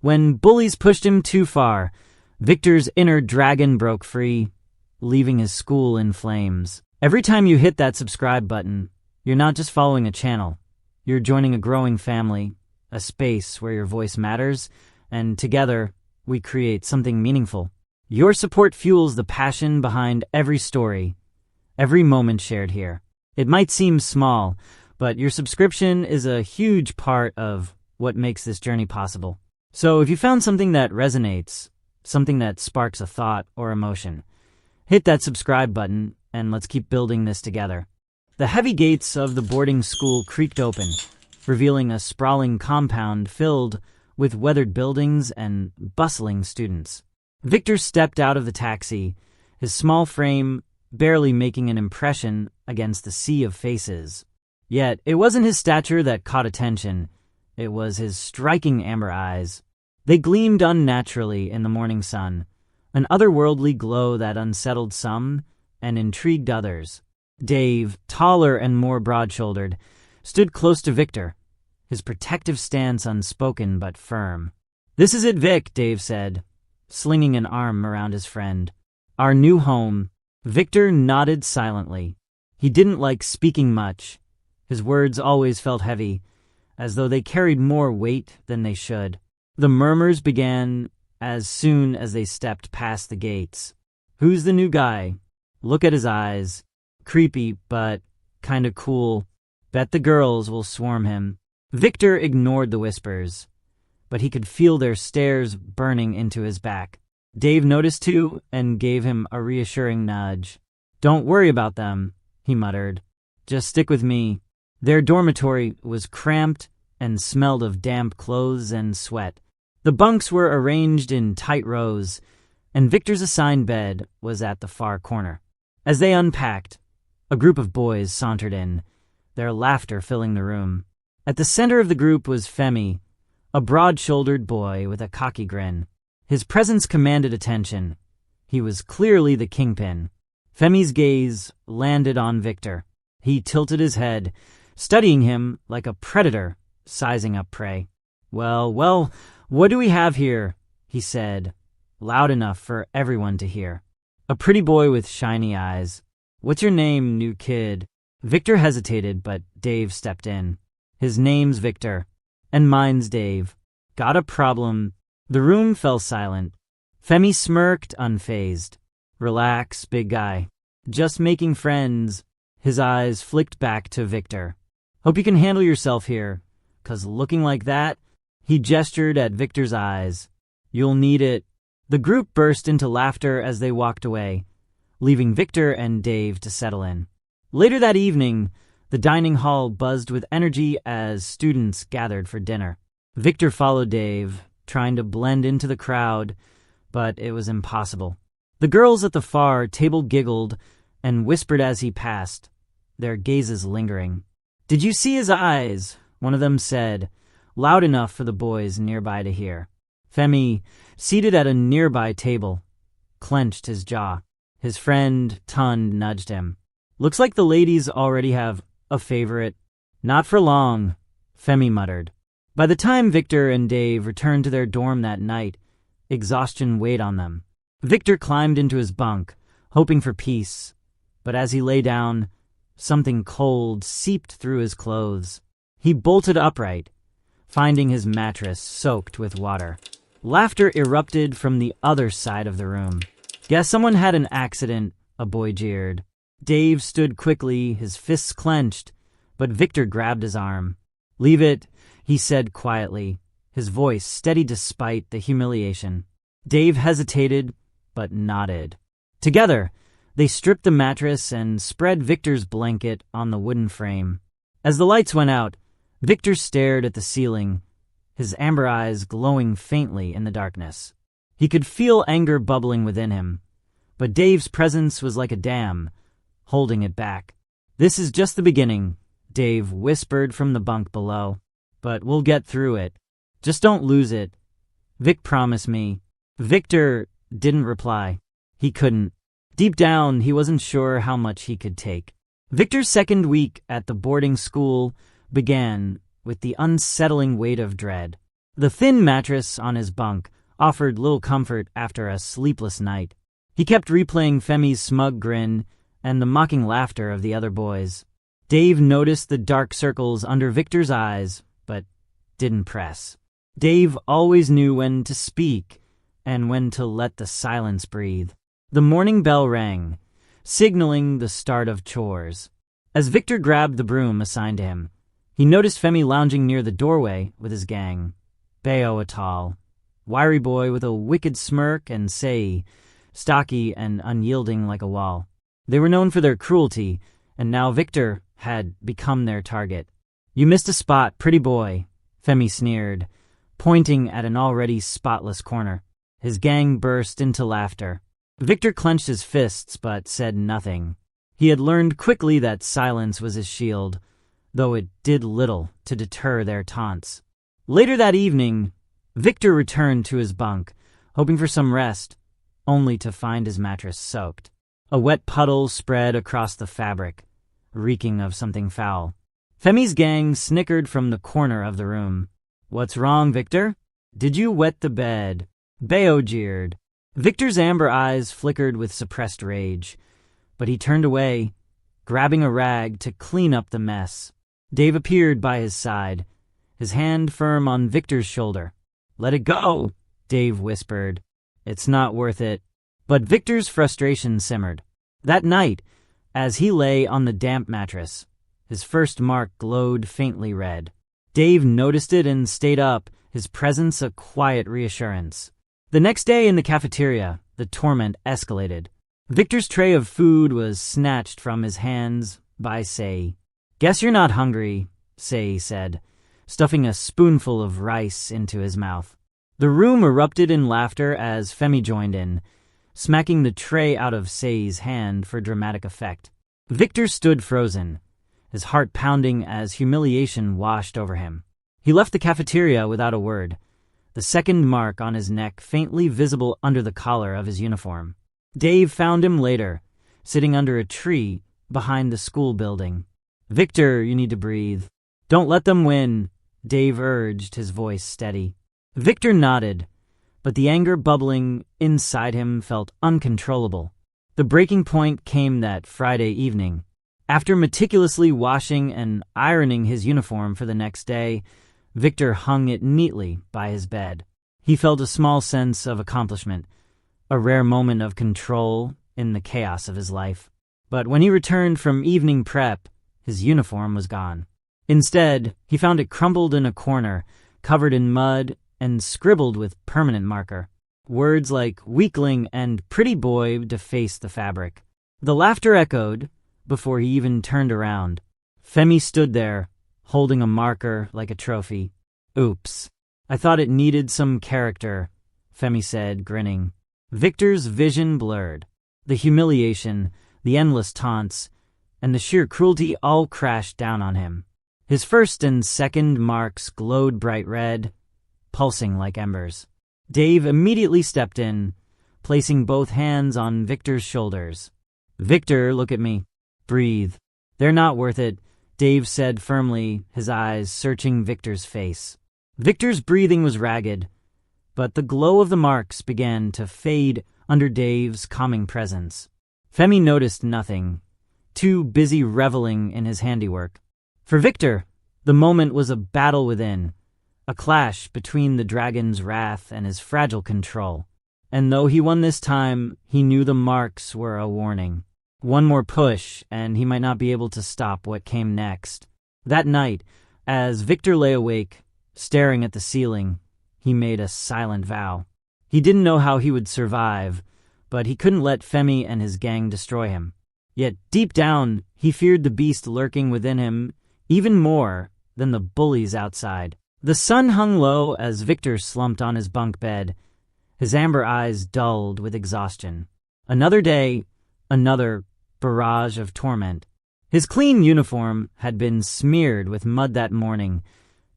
When bullies pushed him too far, Victor's inner dragon broke free, leaving his school in flames. Every time you hit that subscribe button, you're not just following a channel. You're joining a growing family, a space where your voice matters, and together, we create something meaningful. Your support fuels the passion behind every story, every moment shared here. It might seem small, but your subscription is a huge part of what makes this journey possible. So if you found something that resonates, something that sparks a thought or emotion, hit that subscribe button and let's keep building this together. The heavy gates of the boarding school creaked open, revealing a sprawling compound filled with weathered buildings and bustling students. Victor stepped out of the taxi, his small frame barely making an impression against the sea of faces. Yet it wasn't his stature that caught attention. It was his striking amber eyes. They gleamed unnaturally in the morning sun, an otherworldly glow that unsettled some and intrigued others. Dave, taller and more broad-shouldered, stood close to Victor, his protective stance unspoken but firm. "This is it, Vic," Dave said, slinging an arm around his friend. "Our new home." Victor nodded silently. He didn't like speaking much. His words always felt heavy, as though they carried more weight than they should. The murmurs began as soon as they stepped past the gates. "Who's the new guy? Look at his eyes. Creepy, but kinda cool. Bet the girls will swarm him." Victor ignored the whispers, but he could feel their stares burning into his back. Dave noticed too and gave him a reassuring nudge. "Don't worry about them," he muttered. "Just stick with me." Their dormitory was cramped and smelled of damp clothes and sweat. The bunks were arranged in tight rows, and Victor's assigned bed was at the far corner. As they unpacked, a group of boys sauntered in, their laughter filling the room. At the center of the group was Femi, a broad-shouldered boy with a cocky grin. His presence commanded attention. He was clearly the kingpin. Femi's gaze landed on Victor. He tilted his head, studying him like a predator sizing up prey. Well, what do we have here?" he said, loud enough for everyone to hear. "A pretty boy with shiny eyes. What's your name, new kid?" Victor hesitated, but Dave stepped in. "His name's Victor, and mine's Dave. Got a problem?" The room fell silent. Femi smirked, unfazed. "Relax, big guy. Just making friends." His eyes flicked back to Victor. "Hope you can handle yourself here, 'cause looking like that," he gestured at Victor's eyes, "you'll need it." The group burst into laughter as they walked away, leaving Victor and Dave to settle in. Later that evening, the dining hall buzzed with energy as students gathered for dinner. Victor followed Dave, trying to blend into the crowd, but it was impossible. The girls at the far table giggled and whispered as he passed, their gazes lingering. "Did you see his eyes?" one of them said, loud enough for the boys nearby to hear. Femi, seated at a nearby table, clenched his jaw. His friend, Tund, nudged him. "Looks like the ladies already have a favorite." "Not for long," Femi muttered. By the time Victor and Dave returned to their dorm that night, exhaustion weighed on them. Victor climbed into his bunk, hoping for peace, but as he lay down, something cold seeped through his clothes. He bolted upright, finding his mattress soaked with water. Laughter erupted from the other side of the room. "Guess someone had an accident," a boy jeered. Dave stood quickly, his fists clenched, but Victor grabbed his arm. "Leave it," he said quietly, his voice steady despite the humiliation. Dave hesitated, but nodded. Together, they stripped the mattress and spread Victor's blanket on the wooden frame. As the lights went out, Victor stared at the ceiling, his amber eyes glowing faintly in the darkness. He could feel anger bubbling within him, but Dave's presence was like a dam, holding it back. "This is just the beginning," Dave whispered from the bunk below. "But we'll get through it. Just don't lose it. Vic promised me." Victor didn't reply. He couldn't. Deep down, he wasn't sure how much he could take. Victor's second week at the boarding school began with the unsettling weight of dread. The thin mattress on his bunk offered little comfort after a sleepless night. He kept replaying Femi's smug grin and the mocking laughter of the other boys. Dave noticed the dark circles under Victor's eyes, but didn't press. Dave always knew when to speak and when to let the silence breathe. The morning bell rang, signaling the start of chores. As Victor grabbed the broom assigned to him, he noticed Femi lounging near the doorway with his gang. Bayo a tall, wiry boy with a wicked smirk, and Sei, stocky and unyielding like a wall. They were known for their cruelty, and now Victor had become their target. "You missed a spot, pretty boy," Femi sneered, pointing at an already spotless corner. His gang burst into laughter. Victor clenched his fists but said nothing. He had learned quickly that silence was his shield, though it did little to deter their taunts. Later that evening, Victor returned to his bunk, hoping for some rest, only to find his mattress soaked. A wet puddle spread across the fabric, reeking of something foul. Femi's gang snickered from the corner of the room. "What's wrong, Victor? Did you wet the bed?" Bayo jeered. Victor's amber eyes flickered with suppressed rage, but he turned away, grabbing a rag to clean up the mess. Dave appeared by his side, his hand firm on Victor's shoulder. "Let it go," Dave whispered. "It's not worth it." But Victor's frustration simmered. That night, as he lay on the damp mattress, his first mark glowed faintly red. Dave noticed it and stayed up, his presence a quiet reassurance. The next day in the cafeteria, the torment escalated. Victor's tray of food was snatched from his hands by Sei. "Guess you're not hungry," Sei said, stuffing a spoonful of rice into his mouth. The room erupted in laughter as Femi joined in, smacking the tray out of Sei's hand for dramatic effect. Victor stood frozen, his heart pounding as humiliation washed over him. He left the cafeteria without a word, the second mark on his neck faintly visible under the collar of his uniform. Dave found him later, sitting under a tree behind the school building. "Victor, you need to breathe. Don't let them win," Dave urged, his voice steady. Victor nodded, but the anger bubbling inside him felt uncontrollable. The breaking point came that Friday evening. After meticulously washing and ironing his uniform for the next day, Victor hung it neatly by his bed. He felt a small sense of accomplishment, a rare moment of control in the chaos of his life. But when he returned from evening prep, his uniform was gone. Instead, he found it crumpled in a corner, covered in mud and scribbled with permanent marker. Words like weakling and pretty boy defaced the fabric. The laughter echoed before he even turned around. Femi stood there, holding a marker like a trophy. "Oops. I thought it needed some character," Femi said, grinning. Victor's vision blurred. The humiliation, the endless taunts, and the sheer cruelty all crashed down on him. His first and second marks glowed bright red, pulsing like embers. Dave immediately stepped in, placing both hands on Victor's shoulders. "Victor, look at me. Breathe. They're not worth it," Dave said firmly, his eyes searching Victor's face. Victor's breathing was ragged, but the glow of the marks began to fade under Dave's calming presence. Femi noticed nothing, too busy reveling in his handiwork. For Victor, the moment was a battle within, a clash between the dragon's wrath and his fragile control. And though he won this time, he knew the marks were a warning. One more push, and he might not be able to stop what came next. That night, as Victor lay awake, staring at the ceiling, he made a silent vow. He didn't know how he would survive, but he couldn't let Femi and his gang destroy him. Yet deep down, he feared the beast lurking within him even more than the bullies outside. The sun hung low as Victor slumped on his bunk bed, his amber eyes dulled with exhaustion. Another day, another barrage of torment. His clean uniform had been smeared with mud that morning,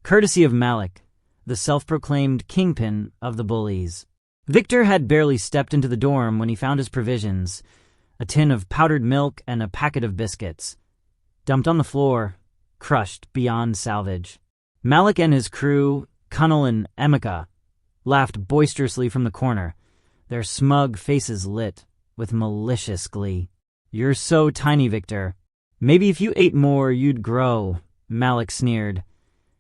courtesy of Malik, the self-proclaimed kingpin of the bullies. Victor had barely stepped into the dorm when he found his provisions, a tin of powdered milk and a packet of biscuits, dumped on the floor, crushed beyond salvage. Malik and his crew, Cunnel and Emeka laughed boisterously from the corner, their smug faces lit with malicious glee. "You're so tiny, Victor. Maybe if you ate more, you'd grow," Malik sneered,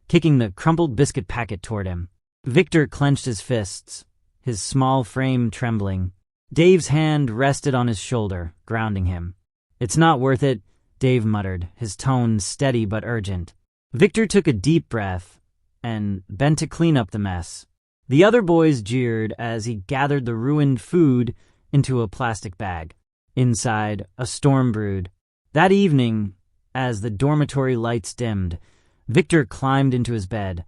kicking the crumpled biscuit packet toward him. Victor clenched his fists, his small frame trembling. Dave's hand rested on his shoulder, grounding him. "It's not worth it," Dave muttered, his tone steady but urgent. Victor took a deep breath and bent to clean up the mess. The other boys jeered as he gathered the ruined food into a plastic bag. Inside, a storm brewed. That evening, as the dormitory lights dimmed, Victor climbed into his bed,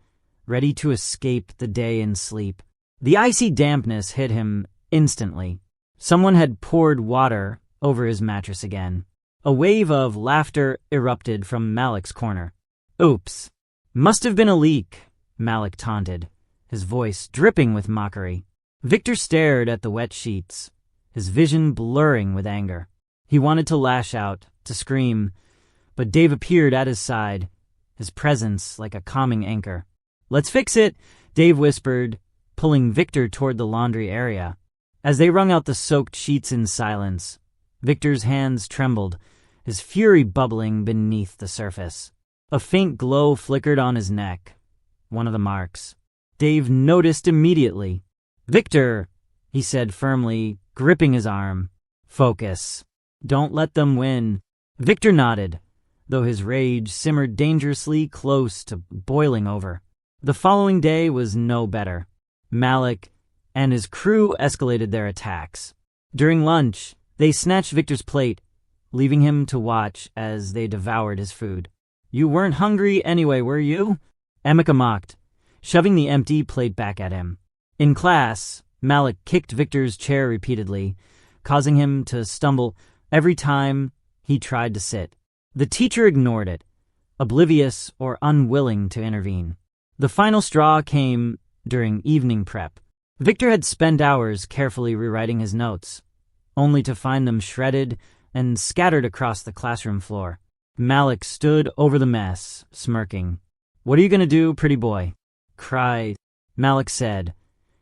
ready to escape the day in sleep. The icy dampness hit him instantly. Someone had poured water over his mattress again. A wave of laughter erupted from Malik's corner. "Oops. Must have been a leak," Malik taunted, his voice dripping with mockery. Victor stared at the wet sheets, his vision blurring with anger. He wanted to lash out, to scream, but Dave appeared at his side, his presence like a calming anchor. "Let's fix it," Dave whispered, pulling Victor toward the laundry area. As they wrung out the soaked sheets in silence, Victor's hands trembled, his fury bubbling beneath the surface. A faint glow flickered on his neck, one of the marks. Dave noticed immediately. "Victor," he said firmly, gripping his arm. "Focus. Don't let them win." Victor nodded, though his rage simmered dangerously close to boiling over. The following day was no better. Malik and his crew escalated their attacks. During lunch, they snatched Victor's plate, leaving him to watch as they devoured his food. "You weren't hungry anyway, were you?" Emeka mocked, shoving the empty plate back at him. In class, Malik kicked Victor's chair repeatedly, causing him to stumble every time he tried to sit. The teacher ignored it, oblivious or unwilling to intervene. The final straw came during evening prep. Victor had spent hours carefully rewriting his notes, only to find them shredded and scattered across the classroom floor. Malik stood over the mess, smirking. "What are you going to do, pretty boy?" "Cry," Malik said,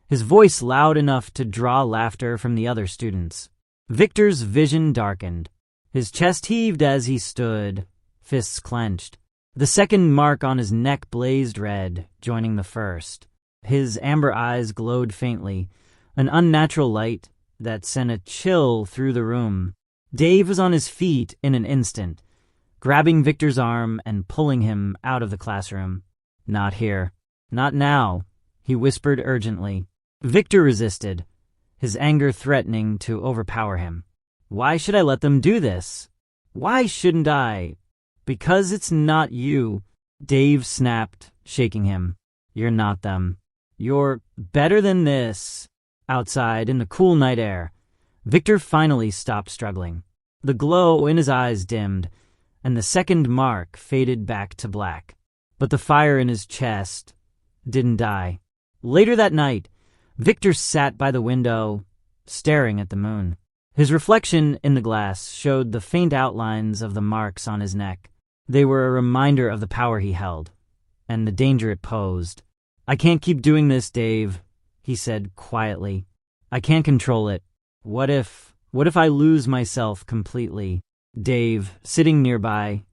his voice loud enough to draw laughter from the other students. Victor's vision darkened. His chest heaved as he stood, fists clenched. The second mark on his neck blazed red, joining the first. His amber eyes glowed faintly, an unnatural light that sent a chill through the room. Dave was on his feet in an instant, grabbing Victor's arm and pulling him out of the classroom. "Not here. Not now," he whispered urgently. Victor resisted, his anger threatening to overpower him. "Why should I let them do this? Why shouldn't I?" "Because it's not you," Dave snapped, shaking him. "You're not them. You're better than this." Outside, in the cool night air, Victor finally stopped struggling. The glow in his eyes dimmed, and the second mark faded back to black. But the fire in his chest didn't die. Later that night, Victor sat by the window, staring at the moon. His reflection in the glass showed the faint outlines of the marks on his neck. They were a reminder of the power he held, and the danger it posed. "I can't keep doing this, Dave," he said quietly. "I can't control it. What if I lose myself completely?" Dave, sitting nearby,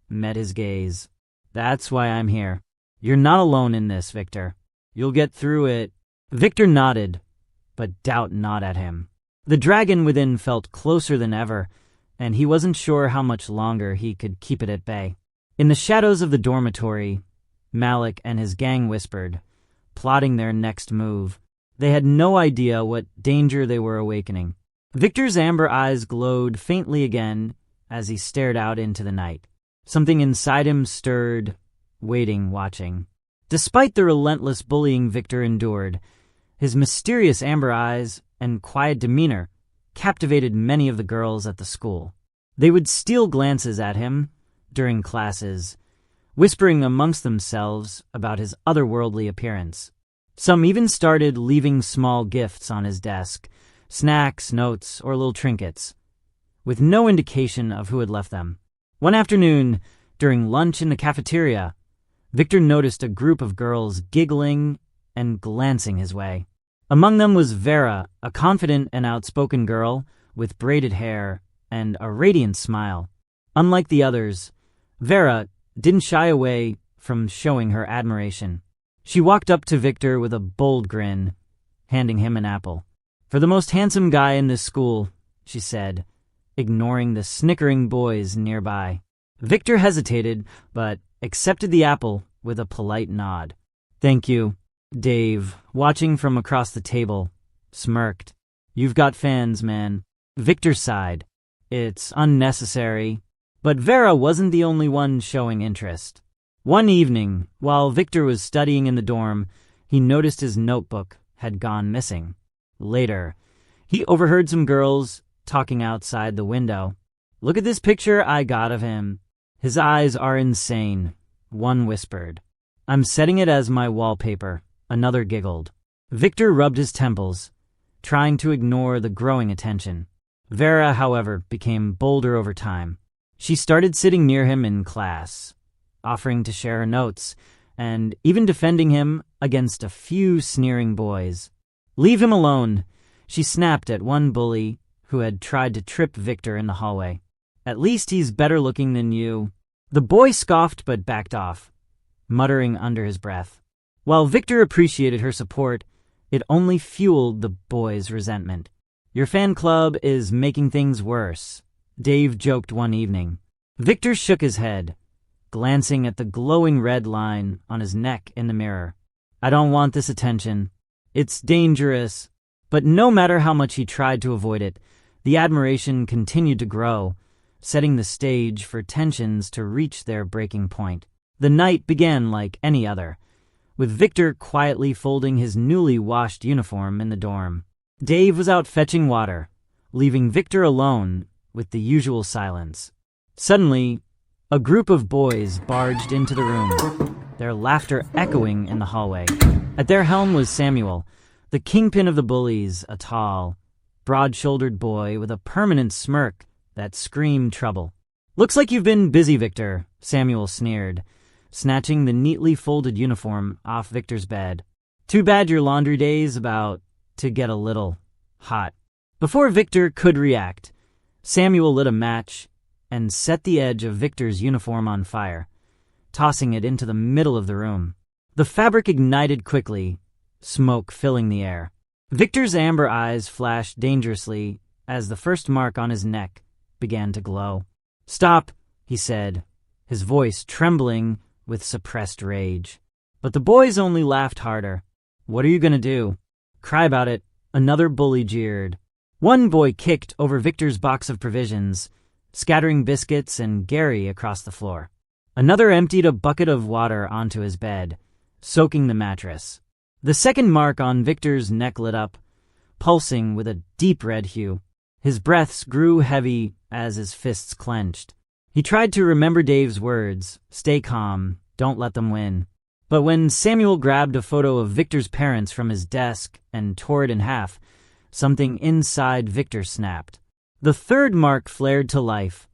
met his gaze. "That's why I'm here. You're not alone in this, Victor. You'll get through it." Victor nodded, but doubt gnawed at him. The dragon within felt closer than ever, and he wasn't sure how much longer he could keep it at bay. In the shadows of the dormitory, Malik and his gang whispered, plotting their next move. They had no idea what danger they were awakening. Victor's amber eyes glowed faintly again as he stared out into the night. Something inside him stirred, waiting, watching. Despite the relentless bullying Victor endured, his mysterious amber eyes and quiet demeanor captivated many of the girls at the school. They would steal glances at him during classes, whispering amongst themselves about his otherworldly appearance. Some even started leaving small gifts on his desk, snacks, notes, or little trinkets, with no indication of who had left them. One afternoon, during lunch in the cafeteria, Victor noticed a group of girls giggling and glancing his way. Among them was Vera, a confident and outspoken girl with braided hair and a radiant smile. Unlike the others, Vera didn't shy away from showing her admiration. She walked up to Victor with a bold grin, handing him an apple. "For the most handsome guy in this school," she said, ignoring the snickering boys nearby. Victor hesitated, but accepted the apple with a polite nod. "Thank you." Dave, watching from across the table, smirked. "You've got fans, man." Victor sighed. "It's unnecessary." But Vera wasn't the only one showing interest. One evening, while Victor was studying in the dorm, he noticed his notebook had gone missing. Later, he overheard some girls talking outside the window. "Look at this picture I got of him. His eyes are insane," one whispered. "I'm setting it as my wallpaper," another giggled. Victor rubbed his temples, trying to ignore the growing attention. Vera, however, became bolder over time. She started sitting near him in class, offering to share her notes, and even defending him against a few sneering boys. "Leave him alone," she snapped at one bully who had tried to trip Victor in the hallway. "At least he's better looking than you." The boy scoffed but backed off, muttering under his breath. While Victor appreciated her support, it only fueled the boy's resentment. "Your fan club is making things worse," Dave joked one evening. Victor shook his head, glancing at the glowing red line on his neck in the mirror. "I don't want this attention. It's dangerous." But no matter how much he tried to avoid it, the admiration continued to grow, setting the stage for tensions to reach their breaking point. The night began like any other, with Victor quietly folding his newly washed uniform in the dorm. Dave was out fetching water, leaving Victor alone with the usual silence. Suddenly, a group of boys barged into the room, their laughter echoing in the hallway. At their helm was Samuel, the kingpin of the Bullies, a tall, broad-shouldered boy with a permanent smirk that screamed trouble. "Looks like you've been busy, Victor," Samuel sneered, snatching the neatly folded uniform off Victor's bed. "Too bad your laundry day's about to get a little hot." Before Victor could react, Samuel lit a match and set the edge of Victor's uniform on fire, tossing it into the middle of the room. The fabric ignited quickly, smoke filling the air. Victor's amber eyes flashed dangerously as the first mark on his neck began to glow. "Stop," he said, his voice trembling with suppressed rage. But the boys only laughed harder. "What are you going to do?" "Cry about it," another bully jeered. One boy kicked over Victor's box of provisions, scattering biscuits and Gary across the floor. Another emptied a bucket of water onto his bed, soaking the mattress. The second mark on Victor's neck lit up, pulsing with a deep red hue. His breaths grew heavy as his fists clenched. He tried to remember Dave's words, "Stay calm, don't let them win." But when Samuel grabbed a photo of Victor's parents from his desk and tore it in half, something inside Victor snapped. The third mark flared to life,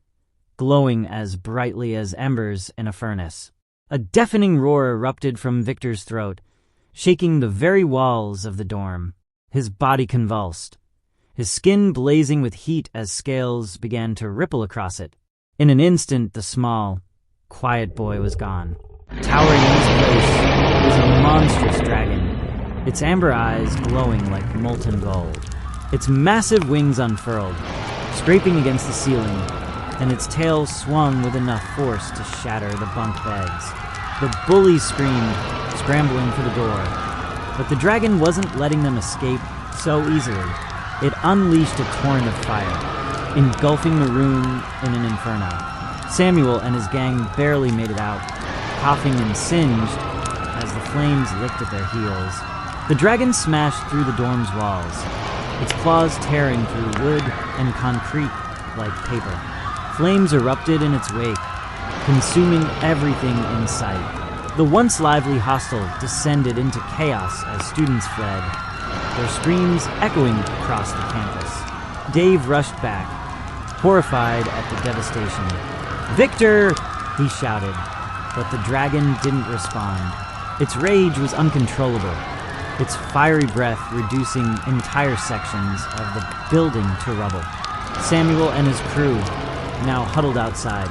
glowing as brightly as embers in a furnace. A deafening roar erupted from Victor's throat, shaking the very walls of the dorm. His body convulsed, his skin blazing with heat as scales began to ripple across it. In an instant, the small, quiet boy was gone. Towering in his place was a monstrous dragon, its amber eyes glowing like molten gold. Its massive wings unfurled, scraping against the ceiling, and its tail swung with enough force to shatter the bunk beds. The bullies screamed, scrambling for the door, but the dragon wasn't letting them escape so easily. It unleashed a torrent of fire, engulfing the room in an inferno. Samuel and his gang barely made it out, coughing and singed as the flames licked at their heels. The dragon smashed through the dorm's walls, its claws tearing through wood and concrete like paper. Flames erupted in its wake, consuming everything in sight. The once lively hostel descended into chaos as students fled, their screams echoing across the campus. Dave rushed back, horrified at the devastation. "Victor!" he shouted, but the dragon didn't respond. Its rage was uncontrollable, its fiery breath reducing entire sections of the building to rubble. Samuel and his crew, now huddled outside,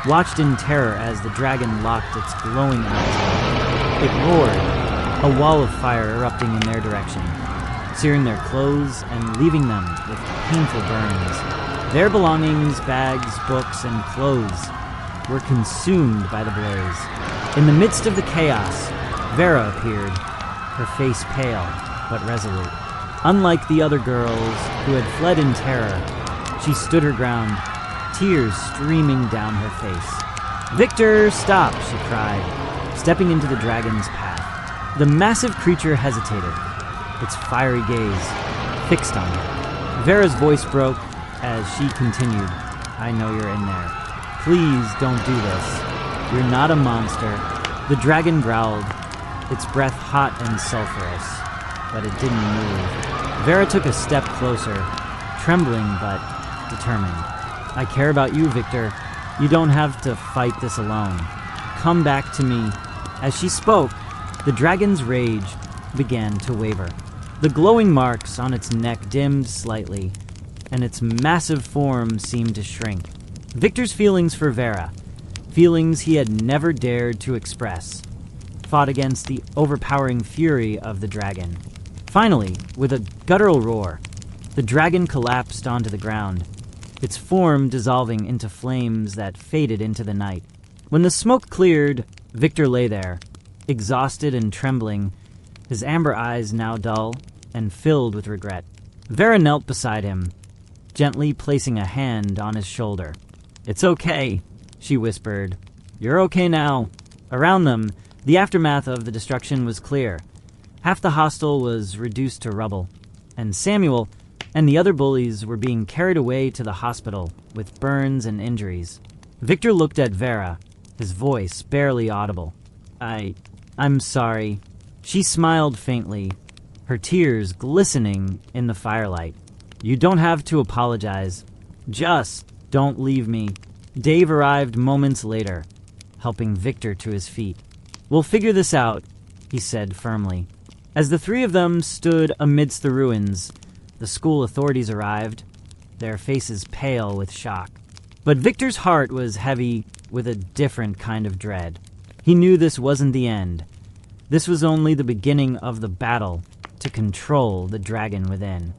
watched in terror as the dragon locked its glowing eyes. It roared, a wall of fire erupting in their direction, searing their clothes and leaving them with painful burns. Their belongings, bags, books, and clothes were consumed by the blaze. In the midst of the chaos, Vera appeared, her face pale but resolute. Unlike the other girls who had fled in terror, she stood her ground, tears streaming down her face. "Victor, stop!" she cried, stepping into the dragon's path. The massive creature hesitated, its fiery gaze fixed on her. Vera's voice broke as she continued, "I know you're in there. Please don't do this. You're not a monster." The dragon growled, its breath hot and sulfurous, but it didn't move. Vera took a step closer, trembling but determined. "I care about you, Victor. You don't have to fight this alone. Come back to me." As she spoke, the dragon's rage began to waver. The glowing marks on its neck dimmed slightly, and its massive form seemed to shrink. Victor's feelings for Vera, feelings he had never dared to express, fought against the overpowering fury of the dragon. Finally, with a guttural roar, the dragon collapsed onto the ground, its form dissolving into flames that faded into the night. When the smoke cleared, Victor lay there, exhausted and trembling, his amber eyes now dull and filled with regret. Vera knelt beside him, gently placing a hand on his shoulder. "It's okay," she whispered. "You're okay now." Around them, the aftermath of the destruction was clear. Half the hostel was reduced to rubble, and Samuel and the other bullies were being carried away to the hospital with burns and injuries. Victor looked at Vera, his voice barely audible. I'm sorry." She smiled faintly, her tears glistening in the firelight. "You don't have to apologize. Just don't leave me." Dave arrived moments later, helping Victor to his feet. "We'll figure this out," he said firmly. As the three of them stood amidst the ruins, the school authorities arrived, their faces pale with shock. But Victor's heart was heavy with a different kind of dread. He knew this wasn't the end. This was only the beginning of the battle to control the dragon within.